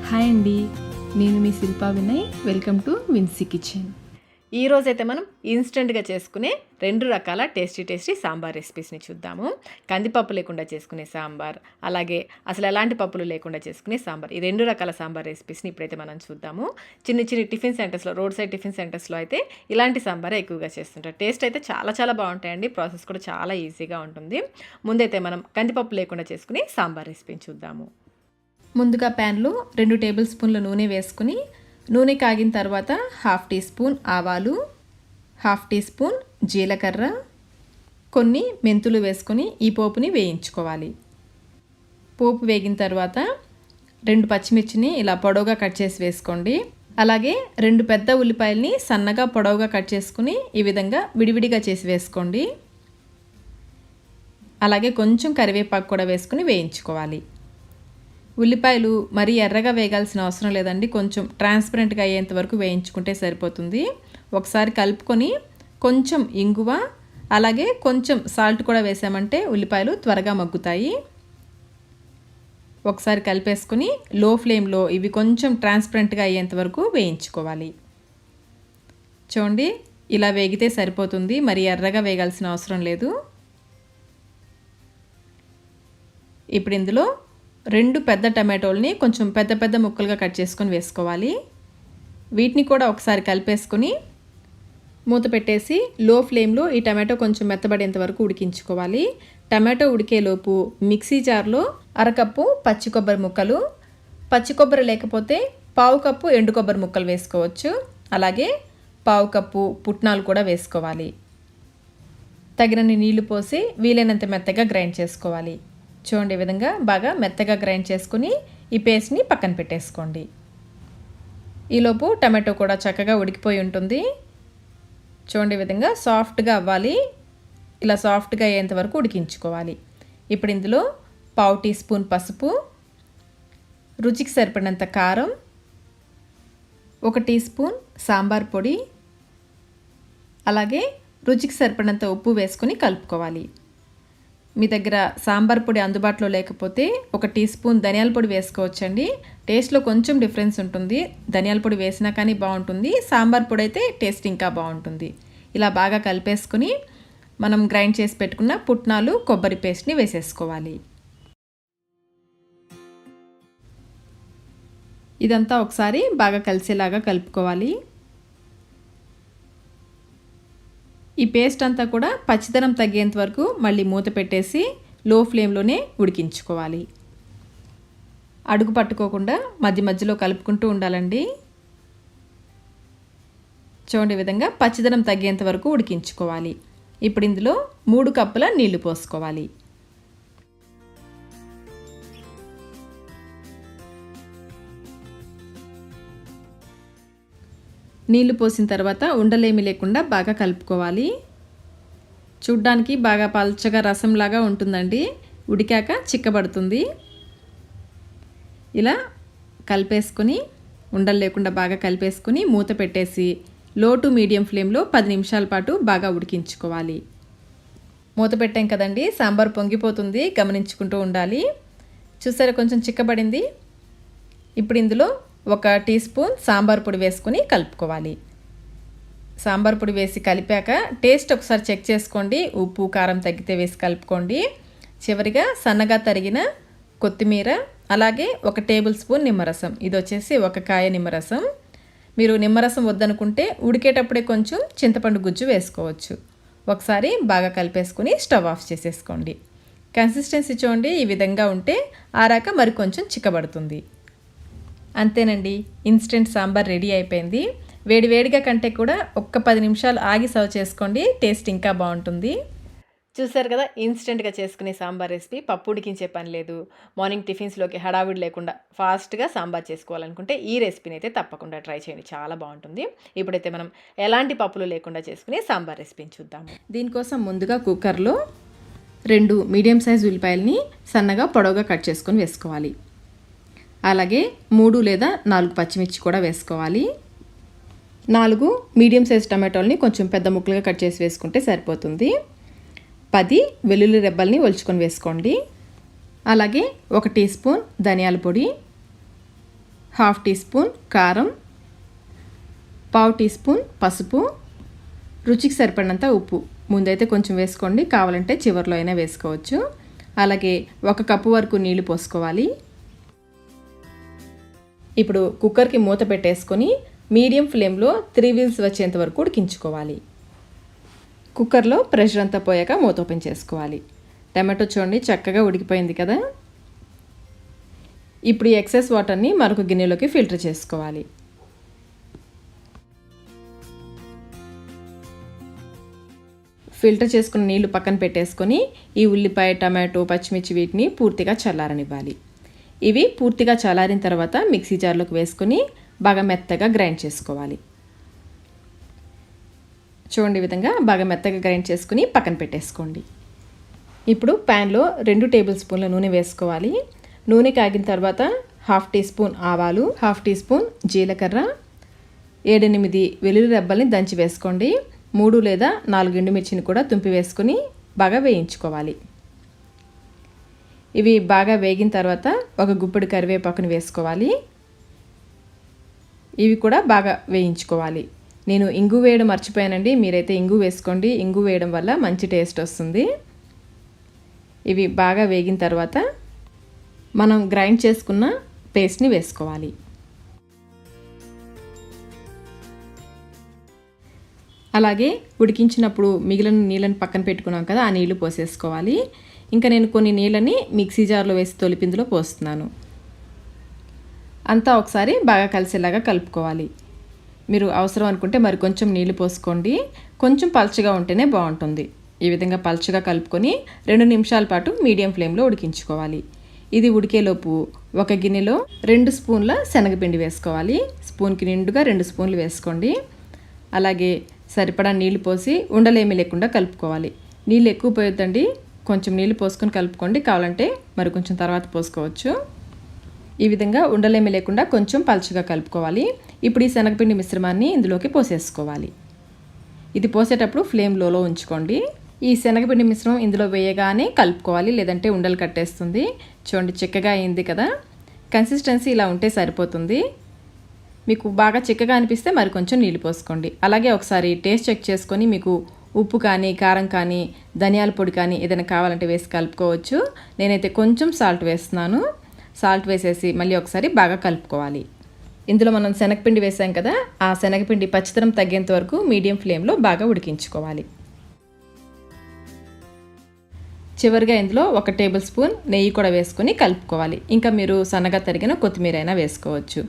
Hi అండి, నేను మీ Shilpa Vinay. Welcome to Vincy kitchen. ఈరోజైతే మనం ఇన్స్టెంట్గా చేసుకునే 2 రకాల టేస్టీ సాంబార్ రెసిపీస్ని చూద్దాము. కందిపప్పు లేకుండా చేసుకునే సాంబార్, అలాగే అసలు ఎలాంటి పప్పులు లేకుండా చేసుకునే సాంబార్. ఈ 2 రకాల సాంబార్ రెసిపీస్ని ఇప్పుడైతే మనం చూద్దాము. చిన్న టిఫిన్ సెంటర్స్లో, రోడ్ సైడ్ టిఫిన్ సెంటర్స్లో అయితే ఇలాంటి సాంబారే ఎక్కువగా చేస్తుంటారు. టేస్ట్ అయితే చాలా బాగుంటాయండి. ప్రాసెస్ కూడా చాలా ఈజీగా ఉంటుంది. ముందైతే మనం కందిపప్పు లేకుండా చేసుకునే సాంబార్ రెసిపీని చూద్దాము. ముందుగా ప్యాన్లో 2 టేబుల్ స్పూన్ల నూనె వేసుకుని, నూనె కాగిన తర్వాత 1/2 టీ స్పూన్ ఆవాలు, 1/2 టీ స్పూన్ జీలకర్ర, కొన్ని మెంతులు వేసుకొని ఈ పోపుని వేయించుకోవాలి. పోపు వేగిన తర్వాత 2 పచ్చిమిర్చిని ఇలా పొడవుగా కట్ చేసి వేసుకోండి. అలాగే 2 పెద్ద ఉల్లిపాయలని సన్నగా పొడవుగా కట్ చేసుకుని ఈ విధంగా విడివిడిగా చేసి వేసుకోండి. అలాగే కొంచెం కరివేపాకు కూడా వేసుకుని వేయించుకోవాలి. ఉల్లిపాయలు మరీ ఎర్రగా వేగాల్సిన అవసరం లేదండి. కొంచెం ట్రాన్స్పరెంట్గా అయ్యేంత వరకు వేయించుకుంటే సరిపోతుంది. ఒకసారి కలుపుకొని కొంచెం ఇంగువ, అలాగే కొంచెం సాల్ట్ కూడా వేసామంటే ఉల్లిపాయలు త్వరగా మగ్గుతాయి. ఒకసారి కలిపేసుకొని లో ఫ్లేమ్లో ఇవి కొంచెం ట్రాన్స్పరెంట్గా అయ్యేంత వరకు వేయించుకోవాలి. చూడండి, ఇలా వేగితే సరిపోతుంది. మరి ఎర్రగా వేగాల్సిన అవసరం లేదు. ఇప్పుడు ఇందులో 2 పెద్ద టమాటోల్ని కొంచెం పెద్ద ముక్కలుగా కట్ చేసుకొని వేసుకోవాలి. వీటిని కూడా ఒకసారి కలిపేసుకొని మూత పెట్టేసి లో ఫ్లేమ్లో ఈ టమాటో కొంచెం మెత్తబడేంత వరకు ఉడికించుకోవాలి. టమాటో ఉడికేలోపు మిక్సీ జార్లో 1/2 కప్పు పచ్చి కొబ్బరి ముక్కలు, పచ్చి కొబ్బరి లేకపోతే 1/2 కప్పు ఎండు కొబ్బరి ముక్కలు వేసుకోవచ్చు. అలాగే 1/2 కప్పు పుట్నాలు కూడా వేసుకోవాలి. తగినన్ని నీళ్లు పోసి వీలైనంత మెత్తగా గ్రైండ్ చేసుకోవాలి. చూడండి, ఈ విధంగా బాగా మెత్తగా గ్రైండ్ చేసుకుని ఈ పేస్ట్ని పక్కన పెట్టేసుకోండి. ఈలోపు టమాటో కూడా చక్కగా ఉడికిపోయి ఉంటుంది. చూడండి, ఈ విధంగా సాఫ్ట్గా అవ్వాలి. ఇలా సాఫ్ట్గా అయ్యేంత వరకు ఉడికించుకోవాలి. ఇప్పుడు ఇందులో 1/2 టీ స్పూన్ పసుపు, రుచికి సరిపడినంత కారం, 1 టీ స్పూన్ సాంబార్ పొడి, అలాగే రుచికి సరిపడినంత ఉప్పు వేసుకొని కలుపుకోవాలి. మీ దగ్గర సాంబార్ పొడి అందుబాటులో లేకపోతే 1 టీ స్పూన్ ధనియాల పొడి వేసుకోవచ్చండి. టేస్ట్లో కొంచెం డిఫరెన్స్ ఉంటుంది. ధనియాల పొడి వేసినా కానీ బాగుంటుంది. సాంబార్ పొడి అయితే టేస్ట్ ఇంకా బాగుంటుంది. ఇలా బాగా కలిపేసుకుని మనం గ్రైండ్ చేసి పెట్టుకున్న పుట్నాలు, కొబ్బరి పేస్ట్ని వేసేసుకోవాలి. ఇదంతా ఒకసారి బాగా కలిసేలాగా కలుపుకోవాలి. ఈ పేస్ట్ అంతా కూడా పచ్చిదనం తగ్గేంత వరకు మళ్ళీ మూత పెట్టేసి లో ఫ్లేమ్లోనే ఉడికించుకోవాలి. అడుగు పట్టుకోకుండా మధ్యలో కలుపుకుంటూ ఉండాలండి. చూడండి, ఈ విధంగా పచ్చిదనం తగ్గేంత వరకు ఉడికించుకోవాలి. ఇప్పుడు ఇందులో 3 కప్పుల నీళ్లు పోసుకోవాలి. నీళ్లు పోసిన తర్వాత ఉండలేమి లేకుండా బాగా కలుపుకోవాలి. చూడ్డానికి బాగా పల్చగా రసంలాగా ఉంటుందండి. ఉడికాక చిక్కబడుతుంది. ఇలా కలిపేసుకొని ఉండలు లేకుండా బాగా కలిపేసుకొని మూత పెట్టేసి లో టు మీడియం ఫ్లేమ్లో 10 నిమిషాల పాటు బాగా ఉడికించుకోవాలి. మూత పెట్టాం కదండి, సాంబార్ పొంగిపోతుంది, గమనించుకుంటూ ఉండాలి. చూసారా, కొంచెం చిక్కబడింది. ఇప్పుడు ఇందులో 1 టీ స్పూన్ సాంబార్ పొడి వేసుకొని కలుపుకోవాలి. సాంబార్ పొడి వేసి కలిపాక టేస్ట్ ఒకసారి చెక్ చేసుకోండి. ఉప్పు, కారం తగ్గితే వేసి కలుపుకోండి. చివరిగా సన్నగా తరిగిన కొత్తిమీర, అలాగే 1 టేబుల్ స్పూన్ నిమ్మరసం. ఇది వచ్చేసి 1 కాయ నిమ్మరసం. మీరు నిమ్మరసం వద్దనుకుంటే ఉడికేటప్పుడే కొంచెం చింతపండు గుజ్జు వేసుకోవచ్చు. ఒకసారి బాగా కలిపేసుకుని స్టవ్ ఆఫ్ చేసేసుకోండి. కన్సిస్టెన్సీ చూడండి, ఈ విధంగా ఉంటే ఆరాక మరి కొంచెం చిక్కబడుతుంది. అంతేనండి, ఇన్స్టెంట్ సాంబార్ రెడీ అయిపోయింది. వేడివేడిగా కంటే కూడా 10 నిమిషాలు ఆగి సర్వ్ చేసుకోండి. టేస్ట్ ఇంకా బాగుంటుంది. చూసారు కదా, ఇన్స్టెంట్గా చేసుకునే సాంబార్ రెసిపీ. పప్పు ఉడికించే పని లేదు. మార్నింగ్ టిఫిన్స్లోకి హడావిడి లేకుండా ఫాస్ట్గా సాంబార్ చేసుకోవాలనుకుంటే ఈ రెసిపీని అయితే తప్పకుండా ట్రై చేయండి. చాలా బాగుంటుంది. ఇప్పుడైతే మనం ఎలాంటి పప్పులు లేకుండా చేసుకునే సాంబార్ రెసిపీని చూద్దాము. దీనికోసం ముందుగా కుక్కర్లో 2 మీడియం సైజ్ ఉల్లిపాయలని సన్నగా పొడవుగా కట్ చేసుకొని వేసుకోవాలి. అలాగే 3 లేదా 4 పచ్చిమిర్చి కూడా వేసుకోవాలి. 4 మీడియం సైజ్ టమాటోల్ని కొంచెం పెద్ద ముక్కలుగా కట్ చేసి వేసుకుంటే సరిపోతుంది. 10 వెల్లుల్లి రెబ్బల్ని ఒలుచుకొని వేసుకోండి. అలాగే 1 టీ స్పూన్ ధనియాల పొడి, 1/2 టీ స్పూన్ కారం, 1/4 టీ స్పూన్ పసుపు, రుచికి సరిపడినంత ఉప్పు. ముందైతే కొంచెం వేసుకోండి, కావాలంటే చివరిలో అయినా వేసుకోవచ్చు. అలాగే 1 కప్పు వరకు నీళ్లు పోసుకోవాలి. ఇప్పుడు కుక్కర్కి మూత పెట్టేసుకొని మీడియం ఫ్లేమ్లో 3 విజిల్స్ వచ్చేంత వరకు ఉడికించుకోవాలి. కుక్కర్లో ప్రెషర్ అంతా పోయాక మూత ఓపెన్ చేసుకోవాలి. టమాటో చూడండి చక్కగా ఉడికిపోయింది కదా. ఇప్పుడు ఈ ఎక్సెస్ వాటర్ని మరొక గిన్నెలోకి ఫిల్టర్ చేసుకోవాలి. ఫిల్టర్ చేసుకున్న నీళ్లు పక్కన పెట్టేసుకొని ఈ ఉల్లిపాయ, టమాటో, పచ్చిమిర్చి వీటిని పూర్తిగా చల్లారనివ్వాలి. ఇవి పూర్తిగా చల్లారిన తర్వాత మిక్సీ జార్లోకి వేసుకొని బాగా మెత్తగా గ్రైండ్ చేసుకోవాలి. చూడండి ఈ విధంగా బాగా మెత్తగా గ్రైండ్ చేసుకుని పక్కన పెట్టేసుకోండి. ఇప్పుడు ప్యాన్లో 2 టేబుల్ స్పూన్ల నూనె వేసుకోవాలి. నూనె కాగిన తర్వాత 1/2 టీ స్పూన్ ఆవాలు, 1/2 టీ స్పూన్ జీలకర్ర, 7-8 వెల్లుల్లి రెబ్బల్ని దంచి వేసుకోండి. 3 లేదా 4 ఎండుమిర్చిని కూడా తుంపి వేసుకొని బాగా వేయించుకోవాలి. ఇవి బాగా వేగిన తర్వాత ఒక గుప్పెడు కరివేపాకుని వేసుకోవాలి. ఇవి కూడా బాగా వేయించుకోవాలి. నేను ఇంగు వేయడం మర్చిపోయానండి, మీరైతే ఇంగు వేసుకోండి. ఇంగు వేయడం వల్ల మంచి టేస్ట్ వస్తుంది. ఇవి బాగా వేగిన తర్వాత మనం గ్రైండ్ చేసుకున్న పేస్ట్ని వేసుకోవాలి. అలాగే ఉడికించినప్పుడు మిగిలిన నీళ్ళని పక్కన పెట్టుకున్నాం కదా, ఆ నీళ్లు పోసేసుకోవాలి. ఇంకా నేను కొన్ని నీళ్ళని మిక్సీ జార్లో వేసి తొలిపిందులో పోస్తున్నాను. అంతా ఒకసారి బాగా కలిసేలాగా కలుపుకోవాలి. మీరు అవసరం అనుకుంటే మరి కొంచెం నీళ్లు పోసుకోండి. కొంచెం పల్చగా ఉంటేనే బాగుంటుంది. ఈ విధంగా పల్చగా కలుపుకొని 2 నిమిషాల పాటు మీడియం ఫ్లేమ్లో ఉడికించుకోవాలి. ఇది ఉడికేలోపు ఒక గిన్నెలో 2 స్పూన్ల శనగపిండి వేసుకోవాలి. స్పూన్కి నిండుగా 2 స్పూన్లు వేసుకోండి. అలాగే సరిపడా నీళ్లు పోసి ఉండలేమి లేకుండా కలుపుకోవాలి. నీళ్ళు ఎక్కువ పోయొద్దండి, కొంచెం నీళ్ళు పోసుకొని కలుపుకోండి. కావాలంటే మరి కొంచెం తర్వాత పోసుకోవచ్చు. ఈ విధంగా ఉండలేమి లేకుండా కొంచెం పల్చగా కలుపుకోవాలి. ఇప్పుడు ఈ శనగపిండి మిశ్రమాన్ని ఇందులోకి పోసేసుకోవాలి. ఇది పోసేటప్పుడు ఫ్లేమ్ లోలో ఉంచుకోండి. ఈ శనగపిండి మిశ్రమం ఇందులో వేయగానే కలుపుకోవాలి, లేదంటే ఉండలు కట్టేస్తుంది. చూడండి చిక్కగా అయింది కదా. కన్సిస్టెన్సీ ఇలా ఉంటే సరిపోతుంది. మీకు బాగా చిక్కగా అనిపిస్తే మరి కొంచెం నీళ్ళు పోసుకోండి. అలాగే ఒకసారి టేస్ట్ చెక్ చేసుకొని మీకు ఉప్పు కానీ, కారం కానీ, ధనియాల పొడి కానీ ఏదైనా కావాలంటే వేసి కలుపుకోవచ్చు. నేనైతే కొంచెం సాల్ట్ వేస్తున్నాను. సాల్ట్ వేసేసి మళ్ళీ ఒకసారి బాగా కలుపుకోవాలి. ఇందులో మనం శనగపిండి వేసాం కదా, ఆ శనగపిండి పచ్చితనం తగ్గేంత వరకు మీడియం ఫ్లేమ్లో బాగా ఉడికించుకోవాలి. చివరిగా ఇందులో 1 టేబుల్ స్పూన్ నెయ్యి కూడా వేసుకొని కలుపుకోవాలి. ఇంకా మీరు సన్నగా తరిగిన కొత్తిమీర అయినా వేసుకోవచ్చు.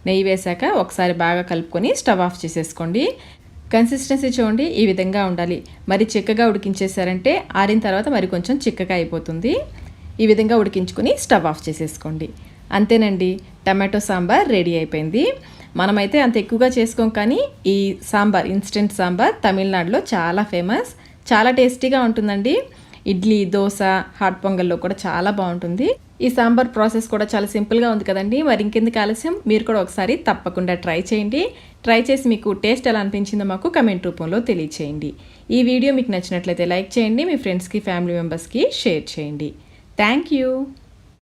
నెయ్యి వేసాక ఒకసారి బాగా కలుపుకొని స్టవ్ ఆఫ్ చేసేసుకోండి. కన్సిస్టెన్సీ చూడండి ఈ విధంగా ఉండాలి. మరి చిక్కగా ఉడికించేసారంటే ఆరిన తర్వాత మరి కొంచెం చిక్కగా అయిపోతుంది. ఈ విధంగా ఉడికించుకొని స్టవ్ ఆఫ్ చేసేసుకోండి. అంతేనండి, టమాటో సాంబార్ రెడీ అయిపోయింది. మనమైతే అంత ఎక్కువగా చేసుకోం, కానీ ఈ సాంబార్, ఇన్స్టెంట్ సాంబార్ తమిళనాడులో చాలా ఫేమస్, చాలా టేస్టీగా ఉంటుందండి. ఇడ్లీ, దోశ, హాట్ పొంగల్లో కూడా చాలా బాగుంటుంది. ఈ సాంబార్ ప్రాసెస్ కూడా చాలా సింపుల్గా ఉంది కదండి. మరి ఇంకెందుకు ఆలస్యం, మీరు కూడా ఒకసారి తప్పకుండా ట్రై చేయండి. ట్రై చేసి మీకు టేస్ట్ ఎలా అనిపించిందో మాకు కమెంట్ రూపంలో తెలియచేయండి. ఈ వీడియో మీకు నచ్చినట్లయితే లైక్ చేయండి, మీ ఫ్రెండ్స్కి, ఫ్యామిలీ మెంబర్స్కి షేర్ చేయండి. Thank you.